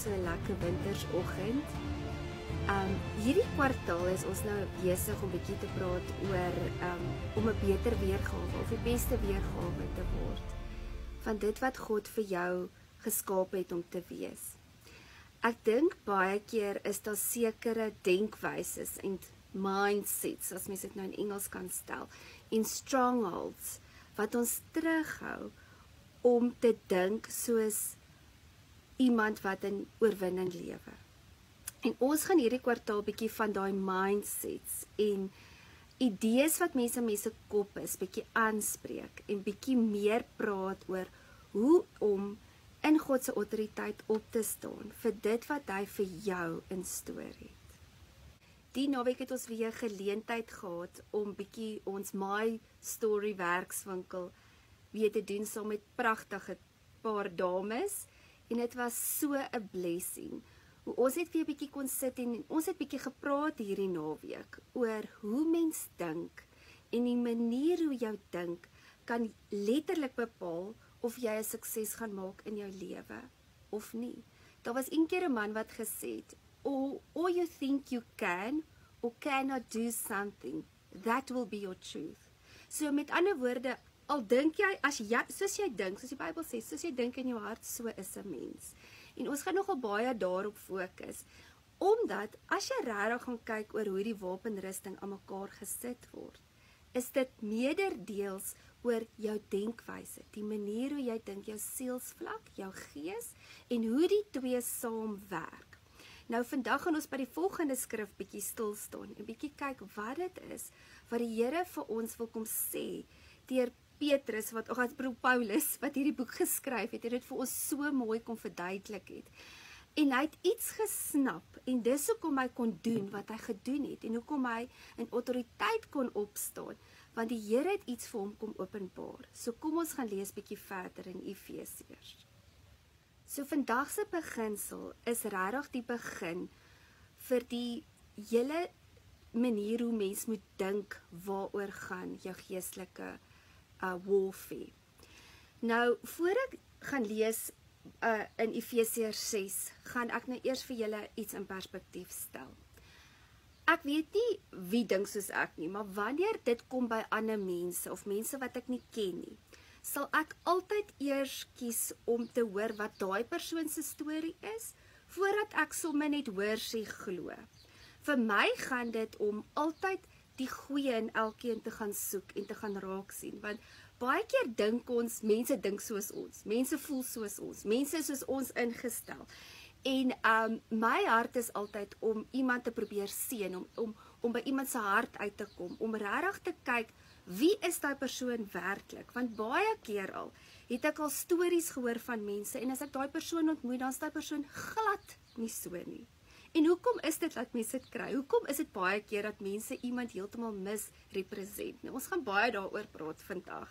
so 'n lekker wintersoggend. Hierdie kwartaal is ons nou besig om bietjie te praat oor om 'n beter weergawe of die beste weergawe te word van dit wat God vir jou geskaap het om te wees. Ek dink baie keer is daar sekere denkwyses en mindsets, as mens dit nou in Engels kan stel, en strongholds wat ons terughou om te dink soos iemand wat in oorwinning lewe. En ons gaan hierdie kwartaal bietjie van daai mindsets en idees wat mense kop is, bietjie aanspreek en bietjie meer praat oor hoe om in God se autoriteit op te staan vir dit wat hy vir jou instoor het. Die naweek het ons weer geleentheid gehad om bietjie ons My Story werkswinkel weer te doen saam met pragtige paar dames en dit was so 'n blessing. Ons het weer bietjie kon sit en ons het bietjie gepraat hierdie naweek oor hoe mens dink en die manier hoe jou dink kan letterlik bepaal of jy 'n sukses gaan maak in jou lewe of nie. Daar was eendag 'n man wat gesê het, or you think you can or cannot do something, that will be your truth. So met ander woorde, al dink jy, soos jy dink, soos die Bybel sê, soos jy dink in jou hart, so is 'n mens. En ons gaan nogal baie daarop fokus, omdat as jy regtig gaan kyk oor hoe die wapenrusting aan mekaar gesit word, is dit meerderdeels oor jou denkwyse, die manier hoe jy dink, jou sielsvlak, jou gees, en hoe die twee saamwerk. Nou vandag gaan ons by die volgende skrif bietjie stil staan, en bietjie kyk wat dit is, wat die Here vir ons wil kom sê, deur Petrus, Paulus, wat hierdie boek geskryf het, dit vir ons so mooi kom verduidelik het. En hy het iets gesnap, en dis hoekom hy kon doen wat hy gedoen het, en hoekom hy in autoriteit kon opstaan, want die Here het iets vir hom kom openbaar. So kom ons gaan lees bietjie verder in Efesiërs. So vandag se beginsel is regtig die begin vir die hele manier hoe mens moet dink waaroor gaan jou geestelike warfare. Nou, voor ek gaan lees in Efesiërs 6, gaan ek nou eers vir julle iets in perspektief stel. Ek weet nie wie dink soos ek nie, maar wanneer dit kom by ander mense, of mense wat ek nie ken nie, sal ek altyd eers kies om te hoor wat daai persoon se storie is, voordat ek sommer net hoor sê glo. Vir my gaan dit om altyd die goeie in elkeen te gaan soek en te gaan raak sien, want baie keer dink ons, mense dink soos ons, mense voel soos ons, mense is soos ons ingestel, en my hart is altyd om iemand te probeer sien, om by iemand se hart uit te kom, om regtig te kyk, wie is daai persoon werklik, want baie keer al, het ek al stories gehoor van mense, en as ek daai persoon ontmoet, dan is daai persoon glad nie so nie. En hoekom is dit dat mense dit kry? Hoekom is dit baie keer dat mense iemand heeltemal misrepresent? Nou, ons gaan baie daaroor praat vandag.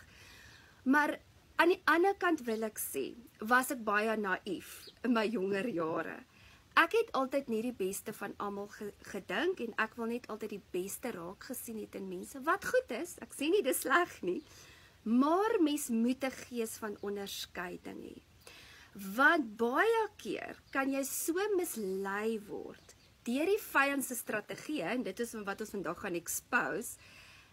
Maar aan die ander kant wil ek sê, was ek baie naïef in my jonger jare. Ek het altyd nie die beste van almal gedink en ek wil net altyd die beste raak gesien het in mense. Wat goed is, ek sê nie dis sleg nie, maar mens moet 'n gees van onderskeiding hê. Want baie keer kan jy so mislei word deur die vyand se strategie, en dit is wat ons vandag gaan expose,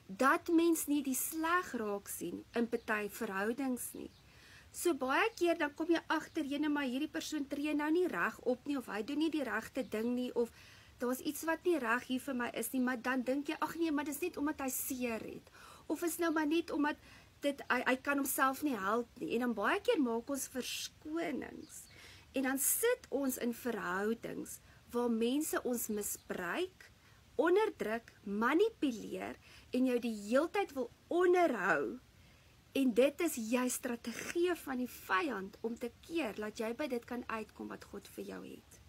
dat mens nie die sleg raak sien in party verhoudings nie. So baie keer dan kom jy agter, maar hierdie persoon tree nou nie reg op nie, of hy doen nie die regte ding nie, of daar's iets wat nie reg hier vir my is nie, maar dan dink jy, ag nee, maar dis net omdat hy seer het, of is nou maar net omdat hy kan homself nie help nie, en dan baie keer maak ons verskonings, en dan sit ons in verhoudings, waar mense ons misbruik, onderdruk, manipuleer, en jou die heeltyd wil onderhou, en dit is jy strategie van die vyand, om te keer, dat jy by dit kan uitkom wat God vir jou het.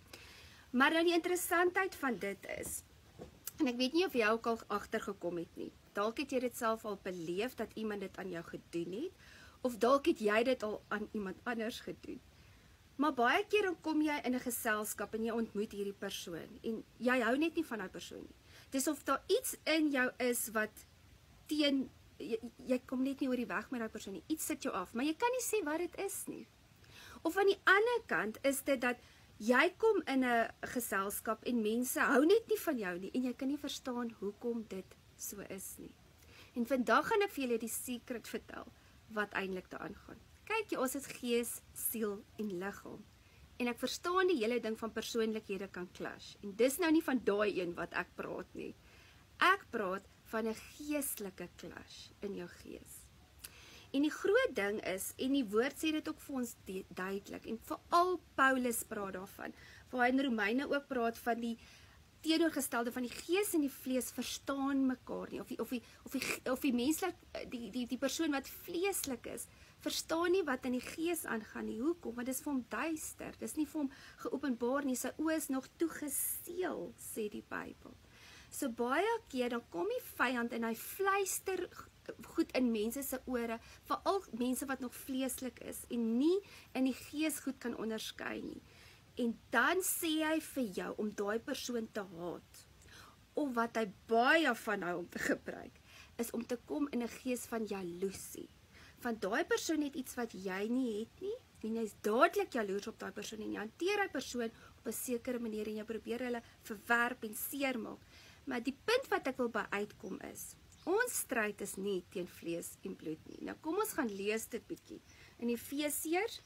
Maar nou die interessantheid van dit is, en ek weet nie of jy ook al agtergekom het nie, dalk het jy dit self al beleef, dat iemand dit aan jou gedoen het, of dalk het jy dit al aan iemand anders gedoen. Maar baie keer dan kom jy in 'n geselskap, en jy ontmoet hierdie persoon, en jy hou net nie van daai persoon nie. Dis of daar iets in jou is, wat jy kom net nie oor die weg met daai persoon nie, iets sit jou af, maar jy kan nie sê wat dit is nie. Of aan die ander kant is dit dat Jy kom in 'n geselskap en mense hou net nie van jou nie en jy kan nie verstaan hoekom dit so is nie. En vandag gaan ek vir julle die secret vertel wat eintlik daaraan gaan. Kyk, ons het gees, siel en liggaam. En ek verstaan die hele ding van persoonlikhede kan clash. En dis nou nie van daai een wat ek praat nie. Ek praat van 'n geestelike clash in jou gees. En die groot ding is, en die woord sê dit ook vir ons duidelik, en veral Paulus praat daarvan, waar hy in Romeine ook praat van die teenoorgestelde van die gees en die vlees verstaan mekaar nie, of die menslik, die persoon wat vleeslik is, verstaan nie wat in die gees aangaan nie. Hoekom? Want dit is vir hom duister, dit is nie vir hom geopenbaar nie, sy oë is nog toegesteel, sê die Bybel. So baie keer, dan kom die vyand en hy fluister goed in mense se ore, veral mense wat nog vleeslik is, en nie in die gees goed kan onderskei nie. En dan sê hy vir jou om daai persoon te haat, of wat hy baie van hou om te gebruik, is om te kom in 'n gees van jaloesie. Van daai persoon het iets wat jy nie het nie, en jy is dadelik jaloers op daai persoon, en jy hanteer daai persoon op 'n sekere manier, en jy probeer hulle verwerp en seermaak. Maar die punt wat ek wil by uitkom is, ons stryd is nie teen vlees en bloed nie. Nou kom ons gaan lees dit bietjie. In Efesiërs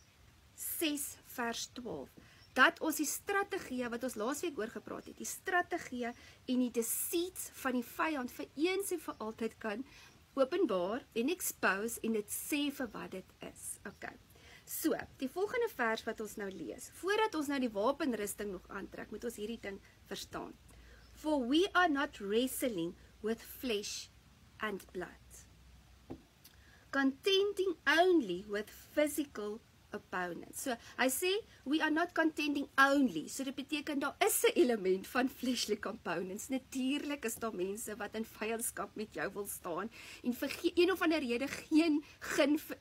6 vers 12. Dat ons die strategie wat ons laasweek oor gepraat het, die strategie en die deceits van die vyand vir eens en vir altyd kan openbaar en expose en dit sê vir wat dit is. Okay. So, die volgende vers wat ons nou lees, voordat ons nou die wapenrusting nog aantrek, moet ons hierdie ding verstaan. For we are not wrestling with flesh and blood, contending only with physical opponents. So, hy sê, we are not contending only, so dit beteken, daar is 'n element van fleshly components. Natuurlik is daar mense wat in vyandskap met jou wil staan, en vir een of ander rede geen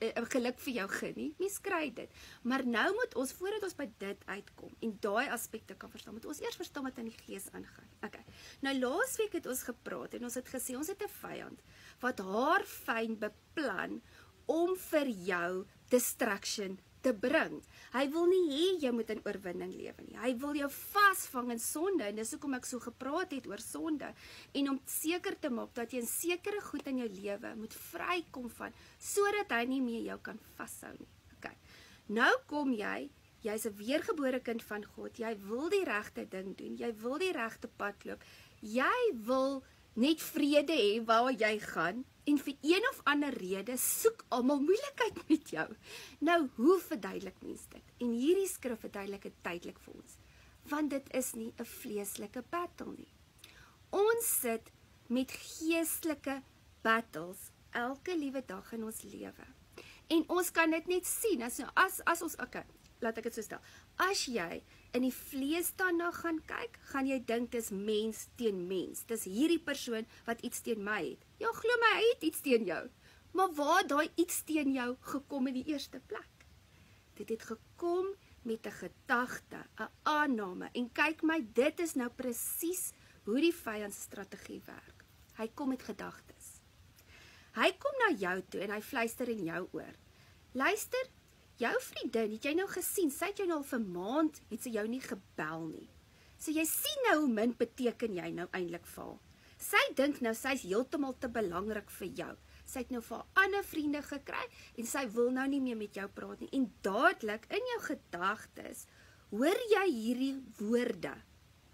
geluk vir jou gun nie, mens kry dit. Maar nou moet ons, voordat ons by dit uitkom, en daai aspekte kan verstaan, moet ons eers verstaan wat in die gees aangaan. Okay. Nou, laasweek het ons gepraat, en ons het gesê, ons het 'n vyand, wat haar fyn beplan, om vir jou distraction te bring. Hy wil nie hê jy moet in oorwinning lewe nie. Hy wil jou vasvang in sonde, en dis hoekom ek so gepraat het oor sonde, en om seker te maak dat jy in sekere goed in jou lewe moet vrykom van, sodat hy nie meer jou kan vashou nie. Okay. Nou kom jy's 'n weergebore kind van God, jy wil die regte ding doen, jy wil die regte pad loop, jy wil net vrede hê waar jy gaan, en vir een of ander rede soek almal moeilikheid met jou. Nou, hoe verduidelik mens dit? En hierdie skrif verduidelik dit duidelik vir ons, want dit is nie 'n vleeslike battle nie. Ons sit met geestelike battles elke liewe dag in ons lewe. En ons kan dit net sien, as ons, okay, laat ek dit so stel, as jy in die vlees daarna gaan kyk, gaan jy dink dis mens teen mens, dis hierdie persoon wat iets teen my het. Ja, glo my, hy het iets teen jou, maar waar daai iets teen jou gekom in die eerste plek? Dit het gekom met 'n gedagte, 'n aanname, en kyk my, dit is nou presies hoe die vyand se strategie werk. Hy kom met gedagtes. Hy kom na jou toe en hy fluister in jou oor. Luister, jou vriendin, het jy nou gesien, sy het jou nou al vir 'n maand, het sy jou nie gebel nie. So jy sien nou hoe min beteken jy nou eintlik vir haar. Sy dink nou, sy is heeltemal te belangrik vir jou. Sy het nou vir haar ander vriende gekry, en sy wil nou nie meer met jou praat nie. En dadelik, in jou gedagtes, hoor jy hierdie woorde,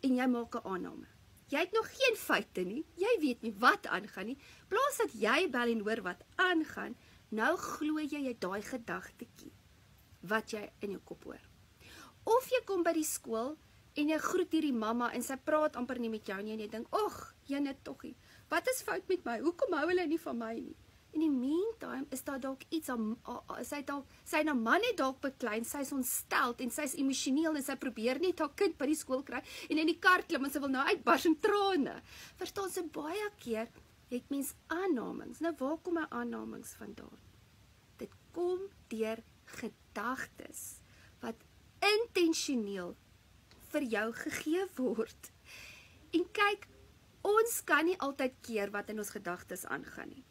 en jy maak 'n aanname. Jy het nog geen feite nie, jy weet nie wat aangaan nie, plaas dat jy bel en hoor wat aangaan, nou glo jy daai gedagtetjie wat jy in jou kop hoor. Of jy kom by die skool en jy groet hierdie mamma en sy praat amper nie met jou nie en jy dink, "Ag, jene toggie, wat is fout met my? Hoekom hou hulle nie van my nie?" In die meantime is daar dalk iets, sy nou man het dalk beklein, sy is ontsteld en sy is emosioneel en sy probeer net haar kind by die skool kry en in die kar klim en sy wil nou uitbars in trane. Verstaan, sy baie keer het mens aannames. Nou waar kom my aannames vandaan? Dit kom deur gedagtes wat intentioneel vir jou gegee word. En kyk, ons kan nie altyd keer wat in ons gedagtes aangaan nie.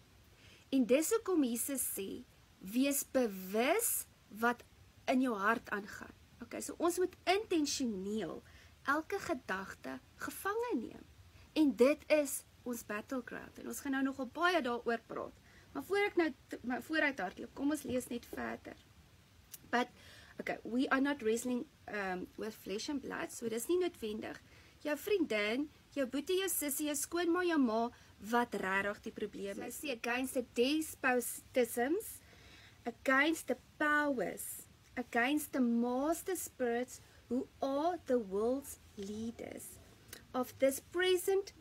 En dis hoekom Jesus sê, wees bewus wat in jou hart aangaan. Okay, so ons moet intentioneel elke gedagte gevange neem. En dit is ons battleground. En ons gaan nou nogal baie daaroor praat. Maar voor ek nou vooruit hardloop, kom ons lees net verder. But, okay, we are not wrestling with flesh and blood, so dis nie noodwendig. Jou vriendin, jou boetie, jou sussie, jou skoonma, jou ma, wat regtig die probleem is. So, against the despotisms, against the powers, against the master spirits who are the world's leaders of this present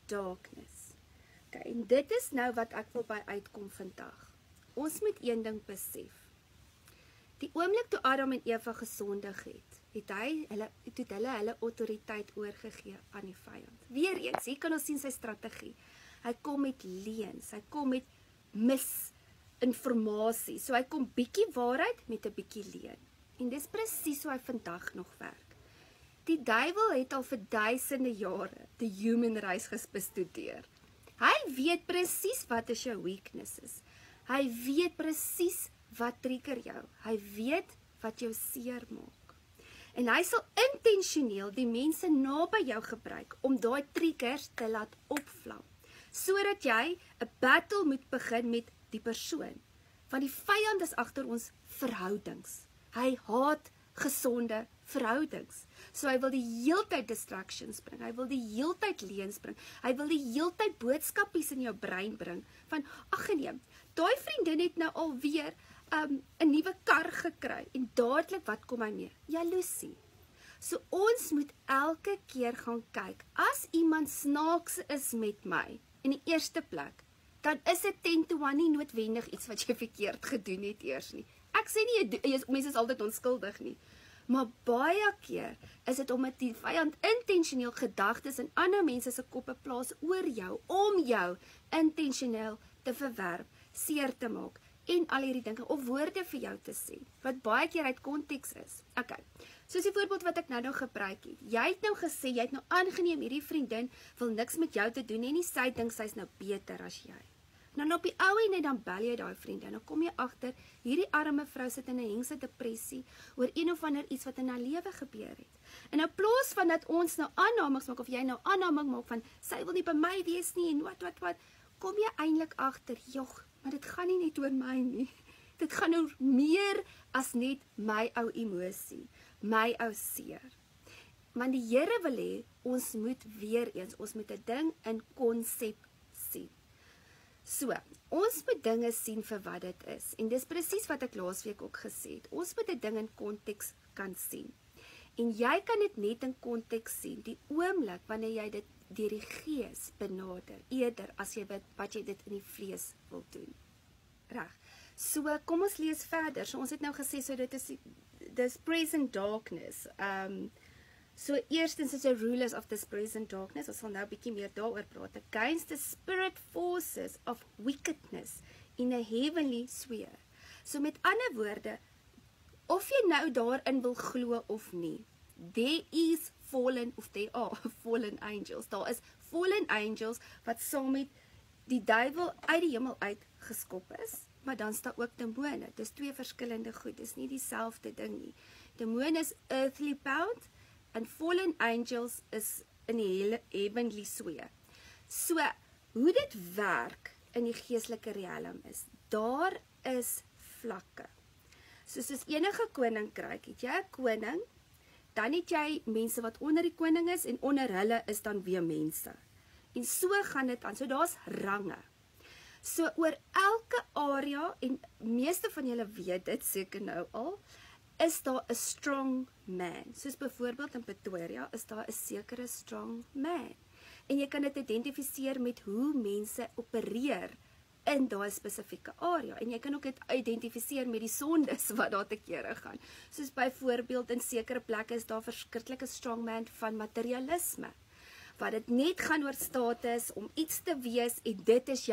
darkness. Okay, en dit is nou wat ek wil by uitkom vandag. Ons moet een ding besef. Die oomblik toe Adam en Eva gesondig het, het hulle autoriteit oorgegee aan die vyand. Weereens, hier kan ons sien sy strategie. Hy kom met leuns, hy kom met misinformasie. So hy kom bietjie waarheid met 'n bietjie leuen. En dis presies hoe hy vandag nog werk. Die duiwel het al vir duisende jare die human race bestudeer. Hy weet presies wat is jou weaknesses. Hy weet presies wat trigger jou. Hy weet wat jou seer maak. En hy sal intentioneel die mense naby jou gebruik om daai triggers te laat opvlam, sodat jy 'n battle moet begin met die persoon. Want die vyand is agter ons verhoudings. Hy haat gesonde verhoudings. So hy wil die heeltyd distractions bring, hy wil die heeltyd leuns bring, hy wil die heeltyd boodskapies in jou brein bring, van, ag nee, daai vriendin het nou alweer 'n nuwe kar gekry, en dadelik wat kom hy mee? Jaloesie. So ons moet elke keer gaan kyk, as iemand snaaks is met my, in die eerste plek, dan is dit 10 to 1 nie noodwendig iets wat jy verkeerd gedoen het eers nie. Ek sê nie, mense is altyd onskuldig nie. Maar baie keer is dit omdat die vyand intentioneel gedagtes in ander mense se koppe plaas oor jou, om jou intentioneel te verwerp, seer te maak, en al hierdie dinge, of woorde vir jou te sê, wat baie keer uit konteks is. Okay, soos die voorbeeld wat ek nou gebruik het, jy het nou gesê, jy het nou aangeneem, hierdie vriendin wil niks met jou te doen, en die sy dink sy's nou beter as jy. Nou op die ouwe net dan bel jy daai vriendin, dan kom jy agter, hierdie arme vrou sit in 'n hengse depressie, oor een of ander iets wat in haar lewe gebeur het. En nou plaas van dat ons nou aannames maak, of jy nou aannames maak van, sy wil nie by my wees nie, en wat, kom jy eintlik agter, jog, maar dit gaan nie net oor my nie. Dit gaan oor meer as net my ou emosie, my ou seer. Want die Here wil hê, ons moet weer eens, ons moet 'n ding in konsep sien. So, ons moet dinge sien vir wat dit is. En dis presies wat ek laasweek ook gesê het. Ons moet 'n ding in konteks kan sien. En jy kan dit net in konteks sien, die oomblik wanneer jy dit deur die gees benader, eerder as jy wat jy dit in die vlees wil doen. Reg. So, kom ons lees verder. So, ons het nou gesê, so dit is this present darkness. So, eerstens is the rulers of this present darkness, ons sal nou bietjie meer daaroor praat, against the spirit forces of wickedness in a heavenly sphere. So, met ander woorde, of jy nou daarin wil glo of nie, there is fallen, of there are fallen angels. Daar is fallen angels wat saam met die duiwel uit die hemel uit geskop is, maar dan staan ook demone. Dis twee verskillende goed, dis nie dieselfde ding nie. Demone is earthly bound, en fallen angels is in die heavenly sphere. So, hoe dit werk in die geestelike riem is, daar is vlakke. So, soos enige koninkryk, het jy 'n koning, dan het jy mense wat onder die koning is, en onder hulle is dan weer mense. En so gaan dit aan, so daar's range. So, oor elke area, en meeste van julle weet dit seker nou al, is daar 'n strong man. Soos byvoorbeeld in Pretoria, is daar 'n sekere strong man. En jy kan dit identifiseer met hoe mense opereer in daai spesifieke area. En jy kan ook dit identifiseer met die sondes wat daar te kere gaan. Soos byvoorbeeld in sekere plekke is daar verskriklike strong man van materialisme. Wat dit net gaan oor status, om iets te wees, en dit is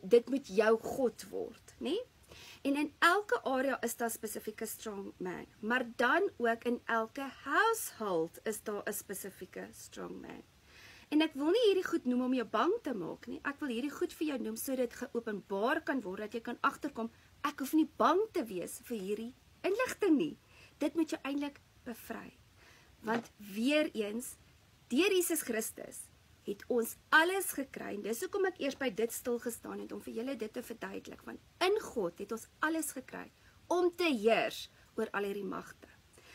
dit moet jou God word, nie? En in elke area is daar spesifieke strong man, maar dan ook in elke household is daar 'n spesifieke strong man. En ek wil nie hierdie goed noem om jou bang te maak nie, ek wil hierdie goed vir jou noem, so dit geopenbaar kan word, dat jy kan agterkom, ek hoef nie bang te wees vir hierdie inligting nie. Dit moet jou eintlik bevry. Want weer eens, deur Jesus Christus het ons alles gekry. Dis hoekom ek eers by dit stil gestaan het, om vir julle dit te verduidelik. Want in God het ons alles gekry, om te heers oor al hierdie magte.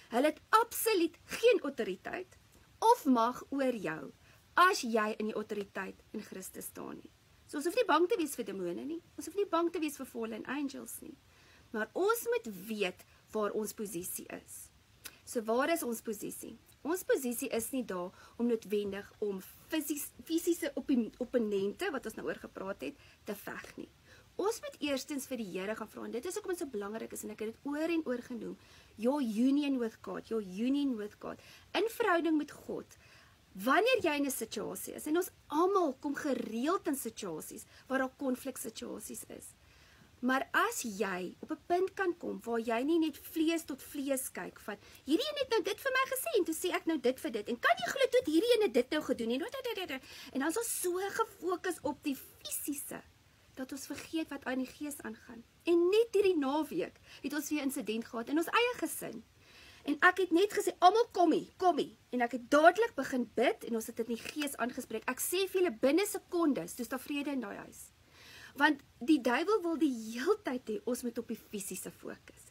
Hulle het absoluut geen autoriteit, of mag oor jou, as jy in die autoriteit in Christus staan nie. So ons hoef nie bang te wees vir demone nie, ons hoef nie bang te wees vir fallen angels nie, maar ons moet weet waar ons posisie is. So waar is ons posisie? Ons posisie is nie daar om noodwendig om fisiese opponente, wat ons nou oor gepraat het, te veg nie. Ons moet eerstens vir die Here gaan vra, en dit is hoekom dit so belangrik is, en ek het dit oor en oor genoem, your union with God, in verhouding met God. Wanneer jy in 'n situasie is, en ons almal kom gereeld in situasies, waar daar konfliksituasies is, maar as jy op 'n punt kan kom, waar jy nie net vlees tot vlees kyk, van, hierdie een het nou dit vir my gesê, en toe sê ek nou dit vir dit, en kan jy glo toe hierdie een het dit nou gedoen, en dan is ons so gefokus op die fisiese, dat ons vergeet wat aan die gees aangaan. En net hierdie naweek het ons weer insident gehad in ons eie gesin. En ek het net gesê, almal kom hier. En ek het dadelik begin bid, en ons het dit in die gees aangespreek. Ek sê vir julle binne sekondes, dis daar vrede in daai huis. Want die duiwel wil die heeltyd hê, ons moet op die fisiese fokus.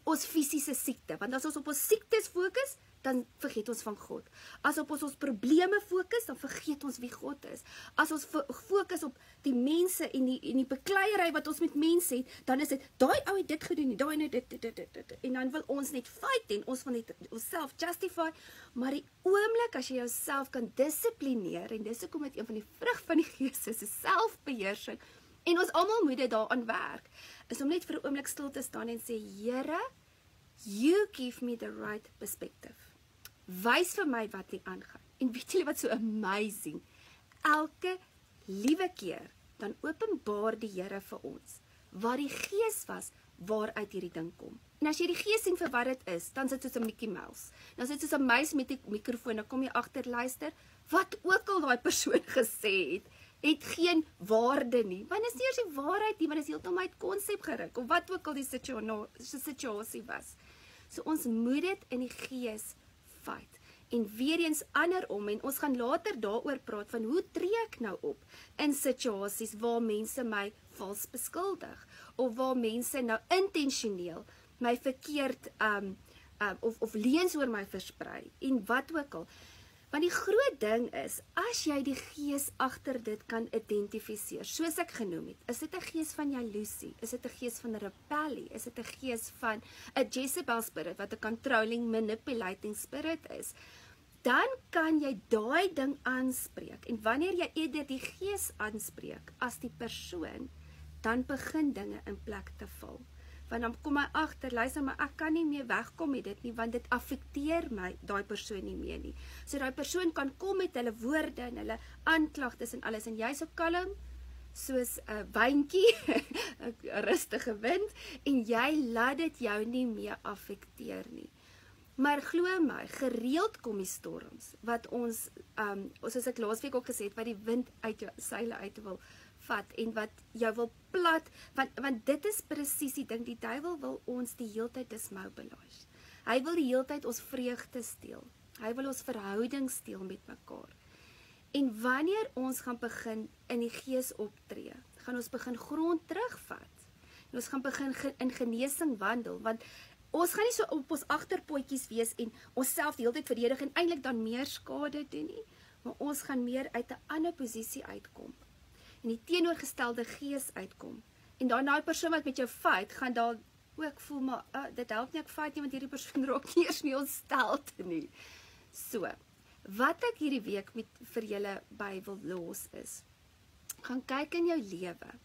Ons fisiese siekte, want as ons op ons siektes fokus, dan vergeet ons van God. As op ons probleme fokus, dan vergeet ons wie God is. As ons fokus op die mense en die bekleierery wat ons met mense het, dan is dit, daai ou het dit gedoen, daai nou dit. En dan wil ons net fight en ons wil net onsself justify, maar die oomblik as jy jouself kan dissiplineer, en dis hoekom dit een van die vrug van die Gees is selfbeheersing, en ons almal moet dit daaraan werk, is om net vir 'n oomblik stil te staan en sê, Here, you give me the right perspective. Wys vir my wat hier aangaan. En weet julle wat so amazing? Elke liewe keer, dan openbaar die Here vir ons, wat die Gees was, waaruit hierdie ding kom. En as jy die Gees sien vir wat dit is, dan sit soos 'n Mickey Mouse. Dan sit soos 'n muis met die mikrofoon, dan kom jy agter luister, wat ook al daai persoon gesê het geen waarde nie. Want is nie eers die waarheid nie, want is heeltemal uit konsep geruk, of wat ook al die situasie was. So ons moet dit in die Gees fight. En weer eens anderom, en ons gaan later daaroor praat, van hoe tree ek nou op in situasies waar mense my vals beskuldig, of waar mense nou intentioneel my verkeerd, of leuns oor my versprei, en wat ook al. Want die groot ding is, as jy die gees agter dit kan identifiseer, soos ek genoem het, is dit 'n gees van jaloesie, is dit 'n gees van rebellie, is dit 'n gees van 'n Jezebel spirit, wat 'n controlling, manipulating spirit is, dan kan jy daai ding aanspreek, en wanneer jy eerder die gees aanspreek, as die persoon, dan begin dinge in plek te val. Want dan kom my agter, luister, maar ek kan nie meer wegkom met dit nie, want dit affekteer my, daai persoon nie meer nie. So daai persoon kan kom met hulle woorde en hulle aanklagtes en alles, en jy so kalm, soos 'n wyntjie, 'n rustige wind, en jy laat dit jou nie meer affekteer nie. Maar glo my, gereeld kom die storms, wat ons, soos ek laasweek ook gesê het, wat die wind uit jou seile uit wil vat, en wat jou wil plat, want dit is presies die ding, die duiwel wil ons die heeltyd dismobilize. Hy wil die heeltyd ons vreugde steel, hy wil ons verhouding steel met mekaar. En wanneer ons gaan begin in die gees optree, gaan ons begin grond terugvat, en ons gaan begin in genesing wandel, want ons gaan nie so op ons agterpotjies wees, en ons self die heeltyd verdedig, en eintlik dan meer skade doen nie, maar ons gaan meer uit 'n ander posisie uitkom, en die teenoorgestelde gees uitkom, en dan daai persoon wat met jou fight, gaan daar ook voel, maar dit help nie ek fight nie, want hierdie persoon raak nie eers nie ontsteld nie. So, wat ek hierdie week vir julle by wil los is, gaan kyk in jou lewe,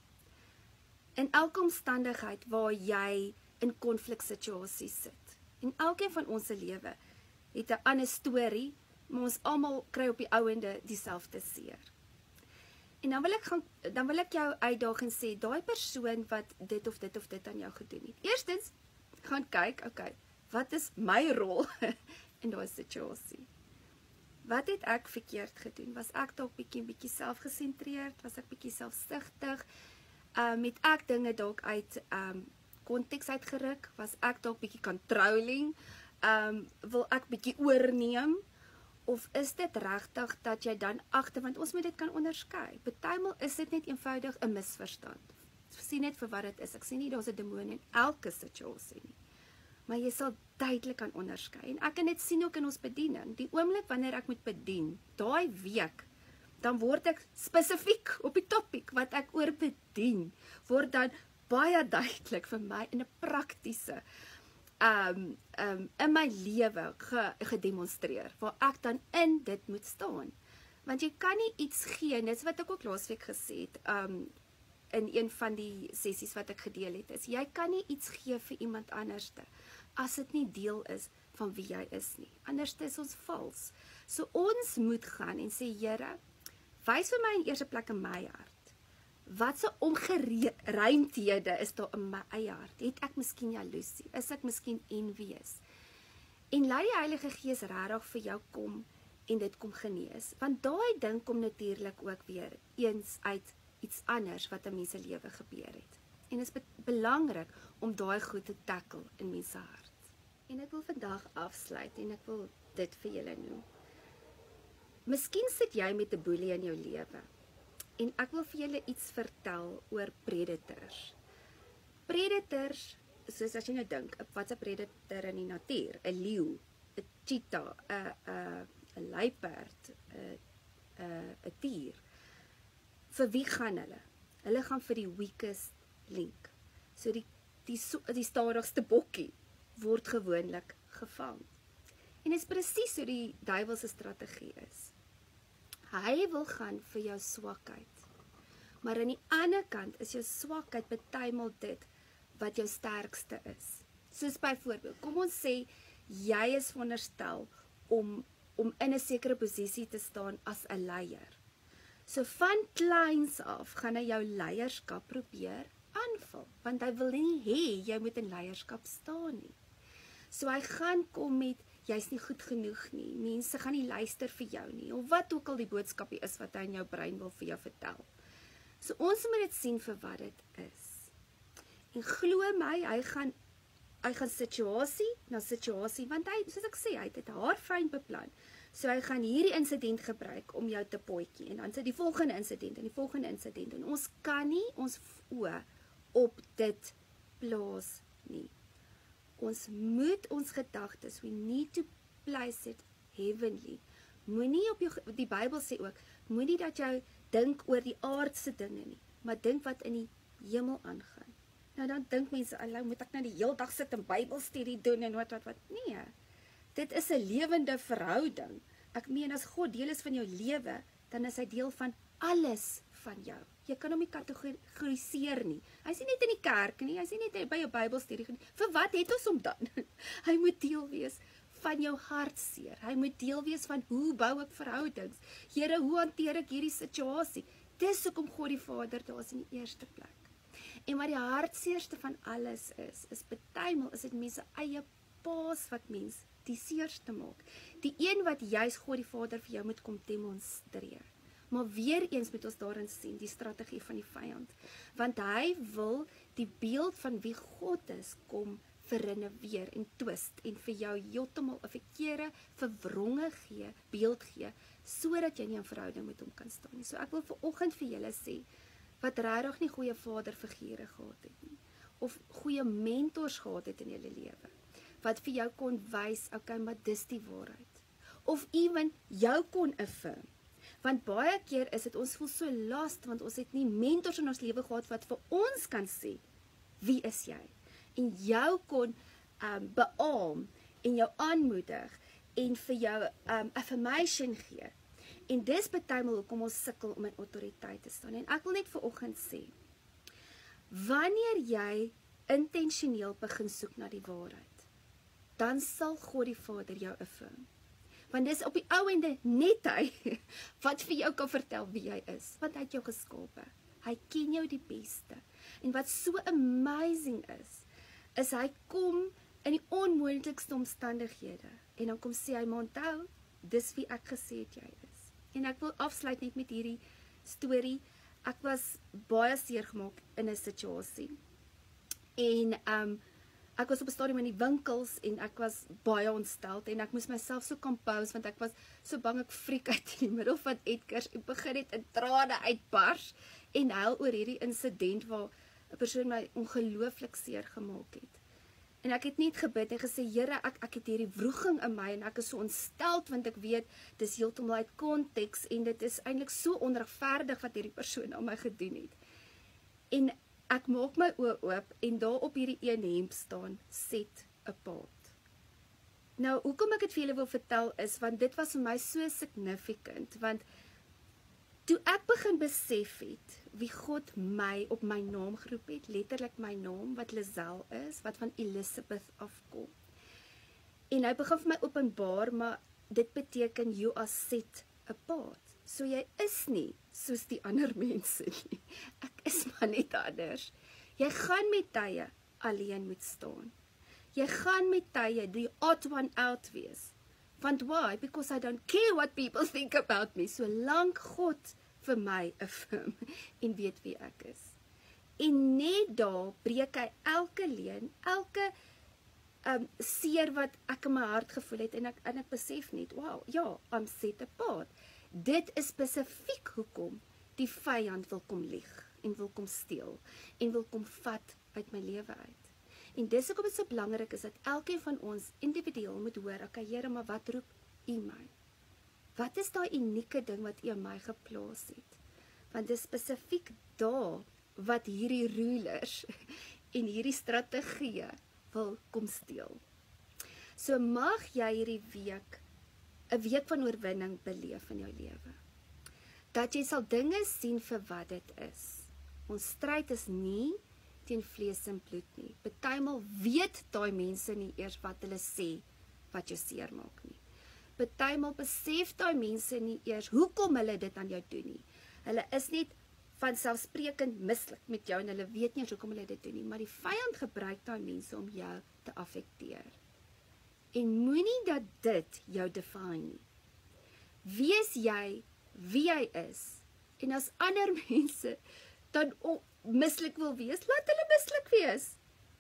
in elke omstandigheid waar jy in konfliksituasies sit, en elkeen van ons se lewe het 'n ander storie, maar ons almal kry op die ouende dieselfde seer. En dan wil ek jou uitdaag en sê, daai persoon wat dit of dit aan jou gedoen het. Eerstens, gaan kyk, okay, wat is my rol in daai situasie? Wat het ek verkeerd gedoen? Was ek dalk bietjie selfgesentreerd? Was ek bietjie selfsugtig? Het ek dinge dalk uit konteks uitgeruk? Was ek dalk bietjie controlling? wil ek bietjie oorneem? Of is dit regtig dat jy dan agter, want ons moet dit kan onderskei. Partymal is dit net eenvoudig 'n misverstand. Sien net vir wat dit is. Ek sien nie daar's 'n demoon in elke situasie nie. Maar jy sal duidelik kan onderskei. En ek kan dit sien ook in ons bediening. Die oomblik wanneer ek moet bedien, daai week, dan word ek spesifiek op die topik wat ek oor bedien, word dan baie duidelik vir my in 'n praktiese in my lewe gedemonstreer, waar ek dan in dit moet staan. Want jy kan nie iets gee, dit is wat ek ook laasweek gesê het, in een van die sessies wat ek gedeel het, is, jy kan nie iets gee vir iemand anderste, as dit nie deel is van wie jy is nie. Anders is ons vals. So ons moet gaan en sê, Here, wys vir my in eerste plek in my hart. Wat so ongeruimthede is daar in my eie hart? Het ek miskien jaloesie? Is ek miskien envious? En laat die Heilige Gees regtig vir jou kom en dit kom genees. Want daai ding kom natuurlik ook weer eens uit iets anders wat in mense lewe gebeur het. En dit is belangrik om daai goed te tackle in mense hart. En ek wil vandag afsluit en ek wil dit vir julle noem. Miskien sit jy met 'n boelie in jou lewe. En ek wil vir julle iets vertel oor predators. Predators, soos as jy nou dink, wat's 'n predator in die natuur? 'n leeu, 'n cheetah, 'n luiperd, 'n dier. Vir wie gaan hulle? Hulle gaan vir die weakest link. So die stadigste bokkie word gewoonlik gevang. En dit is presies hoe die duiwel se strategie is. Hy wil gaan vir jou swakheid. Maar aan die ander kant is jou swakheid partymal dit wat jou sterkste is. Soos byvoorbeeld, kom ons sê, jy is veronderstel om in 'n sekere posisie te staan as 'n leier. So van kleins af gaan hy jou leierskap probeer aanval, want hy wil nie hê jy moet in leierskap staan nie. So hy gaan kom met, jy's nie goed genoeg nie, mense gaan nie luister vir jou nie, of wat ook al die boodskapie is wat hy in jou brein wil vir jou vertel. So ons moet dit sien vir wat dit is. En glo my, hy gaan situasie na situasie, want hy, soos ek sê, hy het dit haarfyn beplan. So hy gaan hierdie insident gebruik om jou te potjie, en dan sit die volgende insident, en die volgende insident, en ons kan nie ons oë op dit plaas nie. Ons moet ons gedagtes, we need to place it heavenly. Moenie op jou, die Bybel sê ook, moenie dat jy dink oor die aardse dinge nie, maar dink wat in die hemel aangaan. Nou dan dink mense, alou, moet ek nou die heel dag sit en Bybelstudie doen en wat. Nee, dit is 'n lewende verhouding. Ek meen, as God deel is van jou lewe, dan is hy deel van alles van jou. Jy kan hom nie kategoriseer nie. Hy is nie net in die kerk nie, hy is nie net by jou Bybelstudie nie. Vir wat het ons hom dan? Hy moet deel wees van jou hartseer. Hy moet deel wees van hoe bou ek verhoudings. Here, hoe hanteer ek hierdie situasie? Dis hoekom God die Vader daar is in die eerste plek. En wat die hartseerste van alles is partymal is dit mense eie paas wat mens die seerste maak. Die een wat juis God die Vader vir jou moet kom demonstreer. Maar weer eens moet ons daarin sien, die strategie van die vyand. Want hy wil die beeld van wie God is, kom verrenoveer en twist, en vir jou heeltemal 'n verkeerde, verwronge beeld gee, sodat jy nie in verhouding met hom kan staan nie. So ek wil vanoggend vir julle sê, wat regtig nie goeie vaderfigure gehad het nie, of goeie mentors gehad het in julle lewe, wat vir jou kon wys, okay, maar dis die waarheid. Of even jou kon affirm. Want baie keer is dit, ons voel so last, want ons het nie mentors in ons lewe gehad, wat vir ons kan sê, wie is jy? En jou kon beaam, en jou aanmoedig, en vir jou affirmation gee. En dis partymal hoekom ons sukkel om in autoriteit te staan. En ek wil net vanoggend sê, wanneer jy intentioneel begin soek na die waarheid, dan sal God die Vader jou affirm. Want dis op die ou ende net hy, wat vir jou kan vertel wie hy is, want hy het jou geskape. Hy ken jou die beste. En wat so amazing is hy kom in die onmoontlikste omstandighede, en dan kom sê hy, maar onthou, dis wie ek gesê het jy is. En ek wil afsluit net met hierdie storie. Ek was baie seer gemaak in 'n situasie. En Ek was op 'n stadium in die winkels en ek was baie ontsteld en ek moes myself so compose want ek was so bang ek friek uit in die middel van Edgars en begin het in trane uitbars en huil oor hierdie insident waar 'n persoon my ongelooflik seer gemaak het. En ek het net gebid en gesê, Here, ek het hierdie wroging in my en ek is so ontsteld want ek weet dis heeltemal uit konteks en dit is eintlik so onregverdig wat hierdie persoon aan my gedoen het. En ek maak my oë oop en daar op hierdie een hemp staan, set apart. Nou, hoekom ek dit vir julle wil vertel is, want dit was vir my so significant, want toe ek begin besef het, wie God my op my naam geroep het, letterlik my naam, wat Lizelle is, wat van Elizabeth afkom. En hy begin vir my openbaar, maar dit beteken, you are set apart. So jy is nie soos die ander mense nie. Ek is maar net anders. Jy gaan met tye alleen moet staan. Jy gaan met tye die odd one out wees. Want why? Because I don't care what people think about me. Solank God vir my affirm en weet wie ek is. En net daar breek hy elke leuen, elke seer wat ek in my hart gevoel het en ek besef net, wow, ja, I'm set apart. Dit is spesifiek hoekom die vyand wil kom lieg en wil kom steel en wil kom vat uit my lewe uit. En dis hoekom dit so belangrik is dat elkeen van ons individueel moet hoor, okay, Here, maar wat roep U my? Wat is daai unieke ding wat U in my geplaas het? Want dis spesifiek daar wat hierdie rulers en hierdie strategieë wil kom steel. So mag jy hierdie week 'n week van oorwinning beleef in jou lewe. Dat jy sal dinge sien vir wat dit is. Ons stryd is nie teen vlees en bloed nie. Partymal weet daai mense nie eers wat hulle sê wat jou seermaak nie. Partymal besef daai mense nie eers hoekom hulle dit aan jou doen nie. Hulle is net vanselfsprekend mislik met jou en hulle weet nie eers hoekom hulle dit doen nie, maar die vyand gebruik daai mense om jou te affekteer. En moenie dat dit jou define nie. Wees jy wie jy is. En as ander mense dan mislik wil wees, laat hulle mislik wees.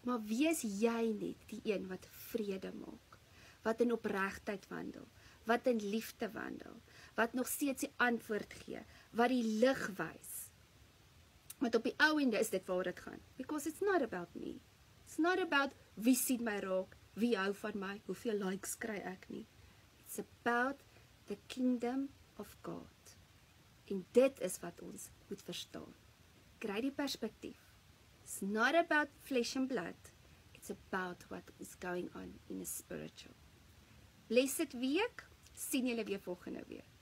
Maar wees jy net die een wat vrede maak, wat in opregtheid wandel, wat in liefde wandel, wat nog steeds die antwoord gee, wat die lig wys. Want op die ou ende is dit waar dit gaan. Because it's not about me. It's not about wie sien my raak, wie hou van my, hoeveel likes kry ek nie. It's about the kingdom of God. En dit is wat ons moet verstaan. Kry die perspektief. It's not about flesh and blood. It's about what is going on in the spiritual. Blessed week. Sien julle weer volgende week.